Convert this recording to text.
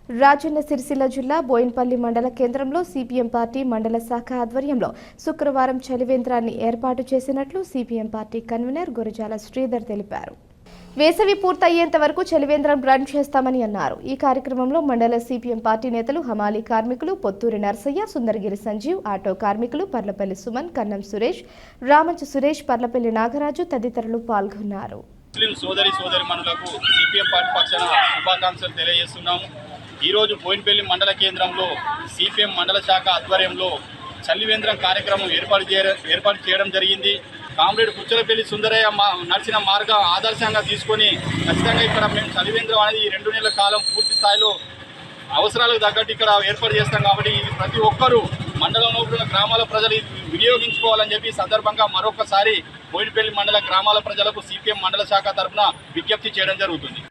రాజన్న సిరిసిల్ల జిల్లా బోయిన్పల్లి మండల కేంద్రంలో సిపిఎం పార్టీ మండల శాఖ ఆధ్వర్యంలో శుక్రవారం చలివేంద్రాన్ని ఏర్పాటు చేసినట్లు సిపిఎం పార్టీ కన్వీనర్ గురజాల శ్రీధర్ తెలిపారు. వేసవి పూర్తయ్యేంత వరకు చలివేంద్రం రన్ చేస్తామని అన్నారు. ఈ కార్యక్రమంలో మండల సిపిఎం పార్టీ నేతలు, హమాలీ కార్మికులు, పొత్తూరి నర్సయ్య, సుందరగిరి సంజీవ్, ఆటో కార్మికులు, పర్లపల్లి సుమన్, కన్నం సురేష్, రామంచు సురేష్, పర్లపల్లి నాగరాజు తదితరులు పాల్గొన్నారు. సోదరిమణులకు సిపిఎం పార్టీ పక్షాన శుభాకాంక్షలు తెలియజేస్తున్నాము. ఈరోజు బోయిన్పల్లి మండల కేంద్రంలో సిపిఎం మండల శాఖ ఆధ్వర్యంలో చలివేంద్రం కార్యక్రమం ఏర్పాటు చేయడం జరిగింది. కామ్రేడ్ పుచ్చలపల్లి సుందరయ్య నడిచిన మార్గం ఆదర్శంగా తీసుకొని ఖచ్చితంగా ఇక్కడ మేము చలివేంద్రం అనేది ఈ 2 నెలల కాలం పూర్తి స్థాయిలో అవసరాలకు తగ్గట్టు ఇక్కడ ఏర్పాటు చేస్తాం. కాబట్టి ఇది ప్రతి ఒక్కరూ మండలంలో ఉన్న గ్రామాల ప్రజలు వినియోగించుకోవాలని చెప్పి సందర్భంగా మరొకసారి బోయిన్పల్లి మండల గ్రామాల ప్రజలకు సిపిఎం మండల శాఖ తరఫున విజ్ఞప్తి చేయడం జరుగుతుంది.